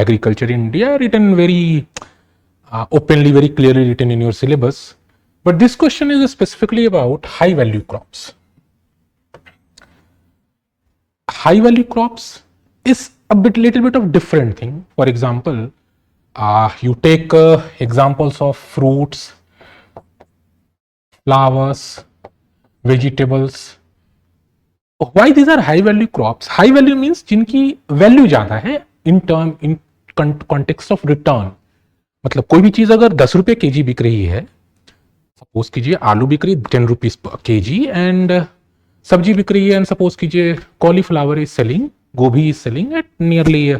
agriculture in India, written very openly, very clearly written in your syllabus. But this question is specifically about high value crops. High value crops is a little bit of different thing. For example, you take examples of fruits, flowers, vegetables. Why these are high value crops? High value means जिनकी value ज्यादा है in context of return. मतलब कोई भी चीज अगर 10 रुपए KG बिक रही है, सपोज कीजिए आलू बिक रही है 10 रुपीज केजी, एंड सब्जी बिक रही है, एंड सपोज कीजिए कॉलीफ्लावर इज सेलिंग, गोभी is selling at nearly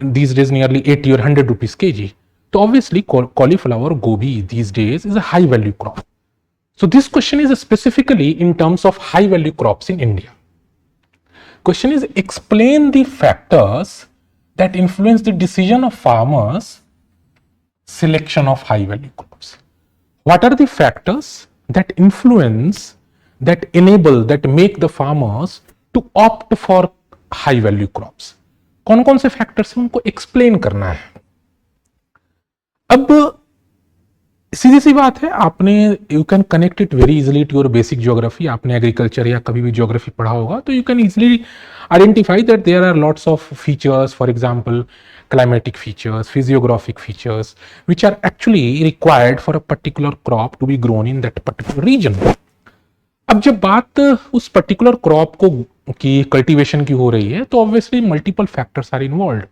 these days nearly 80 or 100 rupees kg. So obviously cauliflower, gobi these days is a high value crop. So this question is specifically in terms of high value crops in India. Question is, explain the factors that influence the decision of farmers selection of high value crops. What are the factors that influence, that enable, that make the farmers to opt for high value crops? कौन कौन से factors हैं उनको explain करना है. अब सीधी सी बात है, आपने you can connect it very easily to your basic geography. आपने एग्रीकल्चर या कभी भी ज्योग्राफी पढ़ा होगा तो you can easily identify that there are lots of features, for example climatic features, physiographic features, which are actually required for a particular crop to be grown in that particular region. अब जब बात उस particular crop को की cultivation की हो रही है तो obviously multiple factors are involved.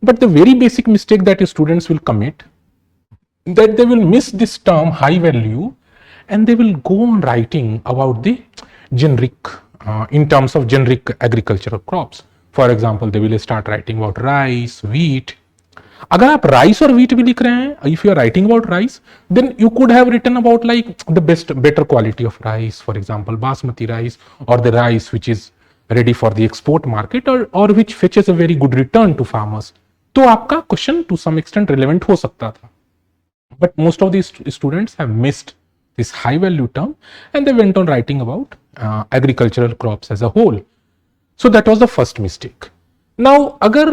But the very basic mistake that students will commit, that they will miss this term high value and they will go on writing about the generic in terms of generic agricultural crops. For example, they will start writing about rice, wheat. अगर आप rice और wheat भी लिख रहे हैं, if you are writing about rice, then you could have written about like the better quality of rice, for example basmati rice और the rice which is ready for the export market और which fetches a very good return to farmers. तो आपका question to some extent relevant हो सकता था. But most of these students have missed this high value term and they went on writing about agricultural crops as a whole. So that was the first mistake. Now, agar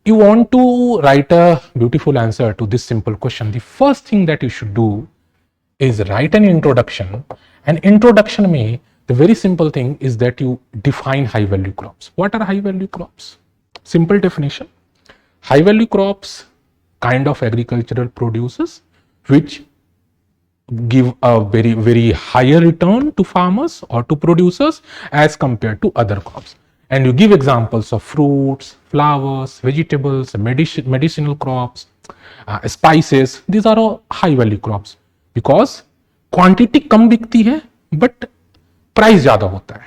you want to write a beautiful answer to this simple question, the first thing that you should do is write an introduction. And introduction mein, the very simple thing is that you define high value crops. What are high value crops? Simple definition. High value crops, kind of agricultural produces which give a very, very higher return to farmers or to producers as compared to other crops. And you give examples of fruits, flowers, vegetables, medicinal crops, spices. These are all high value crops because quantity कम बिकती है but price ज़्यादा होता है.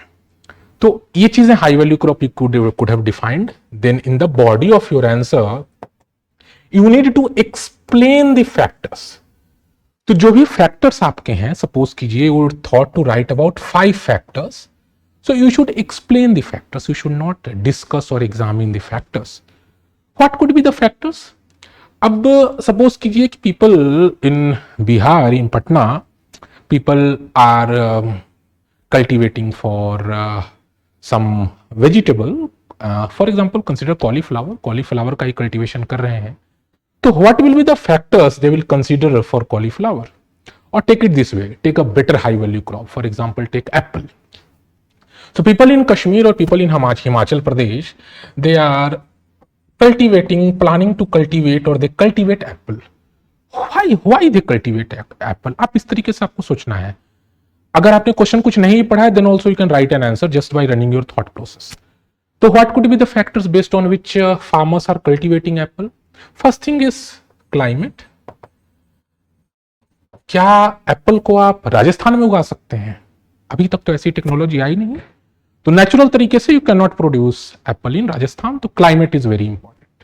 तो ये चीजें high value crop you could have defined. Then in the body of your answer, you need to explain the factors. तो जो भी फैक्टर्स आपके हैं, सपोज कीजिए you thought to write about 5 factors, so you should explain the factors, you should not discuss और examine the factors. What could be the factors? अब suppose कीजिए कि people in Bihar, in Patna, people are cultivating for some vegetable, for example consider cauliflower का ही cultivation कर रहे हैं. So what will be the factors they will consider for cauliflower? Or take it this way, take a better high value crop. For example, take apple. So people in Kashmir or people in Himachal Pradesh, they are planning to cultivate or they cultivate apple. Why they cultivate apple? आप इस तरीके से आपको सोचना है. अगर आपने question कुछ नहीं पढ़ा है, then also you can write an answer just by running your thought process. So what could be the factors based on which farmers are cultivating apple? First thing is climate. क्या Apple को आप राजस्थान में उगा सकते हैं? अभी तक तो ऐसी टेक्नोलॉजी आई नहीं, तो नेचुरल तरीके से you can not produce apple in Rajasthan. तो climate is very important.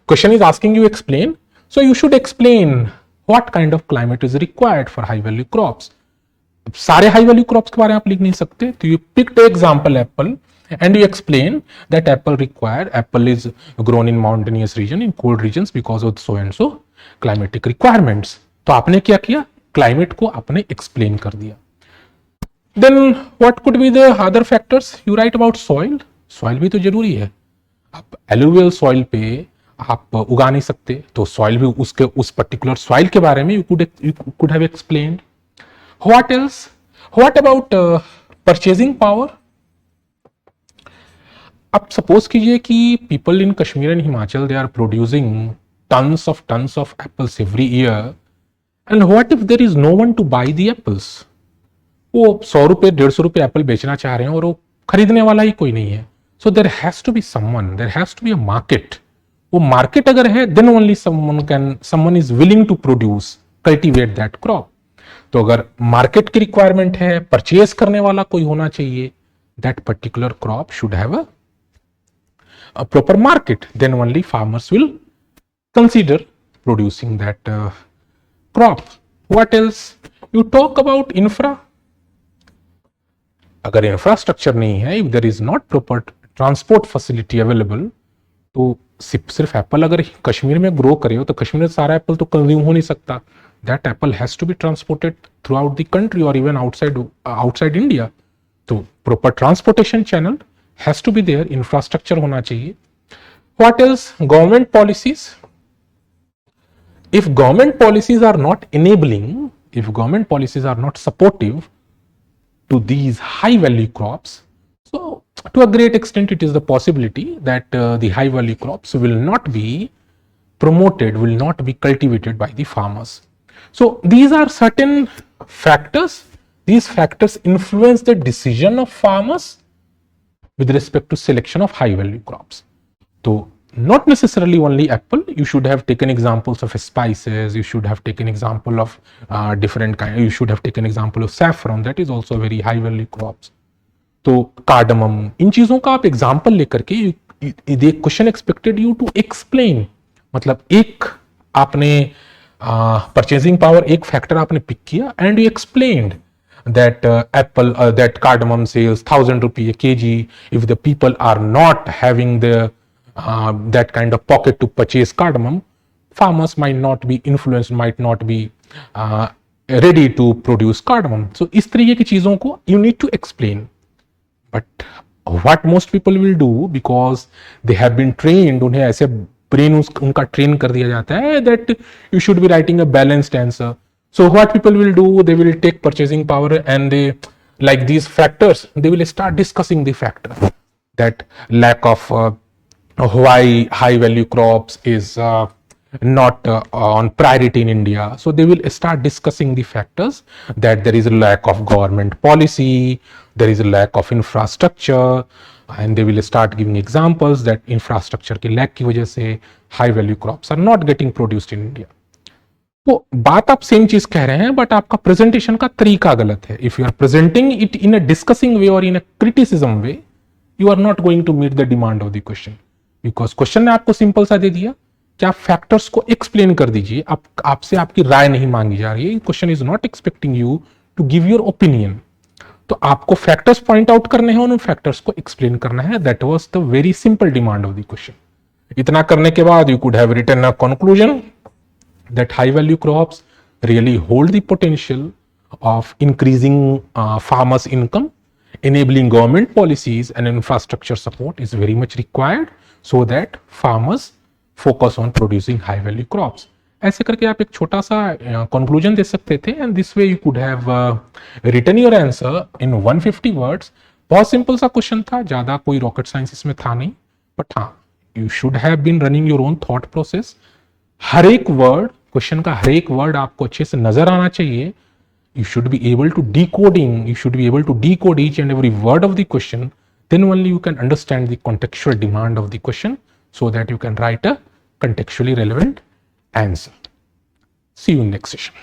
Question is asking you explain, so you should explain what kind of climate is required for high value crops. सारे high value crops के बारे में आप लिख नहीं सकते, तो you picked example apple and you explain that apple is grown in mountainous region, in cold regions because of so and so climatic requirements. तो आपने क्या किया? क्लाइमेट को आपने एक्सप्लेन कर दिया. Then what could be the other factors? You write about soil. Soil भी तो जरूरी है. आप एलुवियल सॉइल पे आप उगा नहीं सकते, तो सॉइल भी उसके उस पर्टिकुलर सॉइल के बारे में you could have explained. What else? What about purchasing power? अब सपोज कीजिए कि people in Kashmir and Himachal they are producing tons of apples every year, and what if there is no one to buy the apples? वो 100 रुपए 150 रुपए Apple बेचना चाह रहे हैं और वो खरीदने वाला ही कोई नहीं है. So there has to be someone, there has to be a market. वो मार्केट अगर है then only someone is willing to produce cultivate that crop. तो अगर मार्केट की रिक्वायरमेंट है, परचेज करने वाला कोई होना चाहिए, that particular crop should have a proper market, then only farmers will consider producing that crop. What else? You talk about infra. अगर इंफ्रास्ट्रक्चर नहीं है, if there is not proper transport facility available, तो सिर्फ Apple अगर कश्मीर में grow करे हो तो कश्मीर में सारा एप्पल तो कंज्यूम हो नहीं सकता. That apple has to be transported throughout the country और इवन आउटसाइड इंडिया. तो proper transportation channel has to be there, infrastructure होना चाहिए. What else? Government policies. If government policies are not enabling, if government policies are not supportive to these high value crops, so to a great extent it is the possibility that the high value crops will not be promoted, will not be cultivated by the farmers. So these are certain factors. These factors influence the decision of farmers with respect to selection of high value crops. So not necessarily only apple, you should have taken examples of spices, you should have taken example of different kind, you should have taken example of saffron, that is also very high value crops. तो cardamom, इन चीजों का आप example लेकर के the question expected you to explain. मतलब एक आपने परचेजिंग पावर एक फैक्टर आपने पिक किया and you explained that apple that cardamom sales 1,000 rupee a kg. If the people are not having the that kind of pocket to purchase cardamom, farmers might not be influenced, might not be ready to produce cardamom. So इस तरीके की चीजों को you need to explain. But what most people will do, because they have been trained, उन्हें ऐसे brain उनका train कर दिया जाता है that you should be writing a balanced answer. So what people will do, they will take purchasing power and they, like these factors, they will start discussing the factor that lack of why high value crops is not on priority in India. So they will start discussing the factors that there is a lack of government policy, there is a lack of infrastructure, and they will start giving examples that infrastructure के lack की वजह से high value crops are not getting produced in India. तो बात आप same चीज कह रहे हैं बट आपका प्रेजेंटेशन का तरीका गलत है. If you are presenting it in a discussing way और in a criticism way, you are not going to meet the demand of the question, because question ने आपको सिंपल सा दे दिया कि आप फैक्टर्स को एक्सप्लेन कर दीजिए. आपसे आपकी राय नहीं मांगी जा रही है. Question is not expecting you to give your opinion. तो आपको फैक्टर्स पॉइंट आउट करने हैं और उन फैक्टर्स को एक्सप्लेन करना है. That was the very simple demand of the question. इतना करने के बाद you could have written a conclusion that high value crops really hold the potential of increasing farmers' income. Enabling government policies and infrastructure support is very much required so that farmers focus on producing high value crops. ऐसे करके आप एक छोटा सा conclusion दे सकते थे and this way you could have written your answer in 150 words. बहुत सिंपल सा क्वेश्चन था, ज्यादा कोई रॉकेट साइंस इसमें था नहीं, बट हाँ you should have been running your own thought process. हर एक वर्ड, क्वेश्चन का हर एक वर्ड आपको अच्छे से नजर आना चाहिए. You should be able to decode each and every word of the question. Then only you can understand the contextual demand of the question so that you can write a contextually relevant answer. See you in next session.